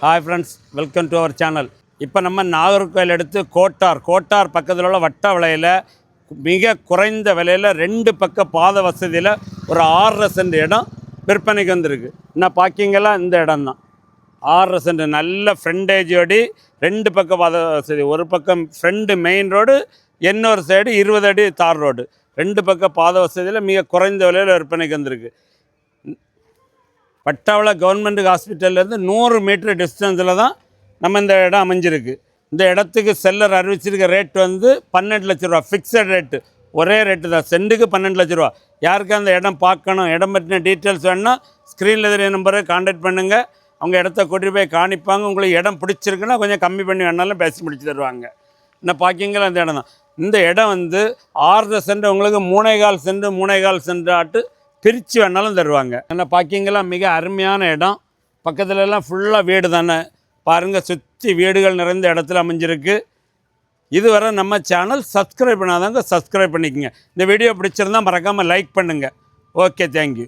Hi friends, welcome to our channel. இப்போ நம்ம நாகர்கோவில் எடுத்து கோட்டார் பக்கத்தில் உள்ள வட்ட விலையில் மிக குறைந்த விலையில் 2 பக்க பாத வசதியில் ஒரு 6.5 சென்ட் இடம் விற்பனைக்கு வந்திருக்கு. இன்னும் பார்க்கிங்கெல்லாம் இந்த இடம் தான். 6.5 சென்ட் நல்ல ஃப்ரண்டேஜோடி 2 பக்க பாத வசதி. ஒரு பக்கம் ஃப்ரண்ட் மெயின் ரோடு, இன்னொரு சைடு 20 அடி தார் ரோடு. 2 பக்க பாத வசதியில் மிக குறைந்த விலையில் விற்பனைக்கு வந்திருக்கு. பட்டாவளை கவர்மெண்ட் ஹாஸ்பிட்டல்லேருந்து 100 மீட்டர் டிஸ்டன்ஸில் தான் நம்ம இந்த இடம் அமைஞ்சிருக்கு. இந்த இடத்துக்கு செல்லர் அறிவிச்சிருக்க ரேட் வந்து 12 லட்ச ரூபா. ஃபிக்ஸட் ரேட்டு, ஒரே ரேட்டு தான். சென்ட்டுக்கு 12 லட்ச ரூபா. யாருக்கு அந்த இடம் பார்க்கணும், இடம் பற்றின டீட்டெயில்ஸ் வேணுன்னா ஸ்க்ரீனில் தெரிய நம்பரை கான்டாக்ட் பண்ணுங்கள். அவங்க இடத்த கூட்டிகிட்டு போய் காணிப்பாங்க. உங்களுக்கு இடம் பிடிச்சிருக்குன்னா கொஞ்சம் கம்மி பண்ணி வேணாலும் பேசி முடிச்சு தருவாங்க. இன்னும் பார்க்கிங்கில் அந்த இடம் தான். இந்த இடம் வந்து 6.5 சென்ட் உங்களுக்கு 3.25 சென்ட் ஆட்டு பிரித்து வேணாலும் தருவாங்க. ஏன்னா பார்க்கிங்கெல்லாம் மிக அருமையான இடம். பக்கத்துலலாம் ஃபுல்லாக வீடு தானே பாருங்கள், சுற்றி வீடுகள் நிறைந்த இடத்துல அமைஞ்சிருக்கு. இதுவரை நம்ம சேனல் சப்ஸ்கிரைப் பண்ணாதவங்க சப்ஸ்கிரைப் பண்ணிக்கோங்க. இந்த வீடியோ பிடிச்சிருந்தால் மறக்காமல் லைக் பண்ணுங்கள். Okay, thank you.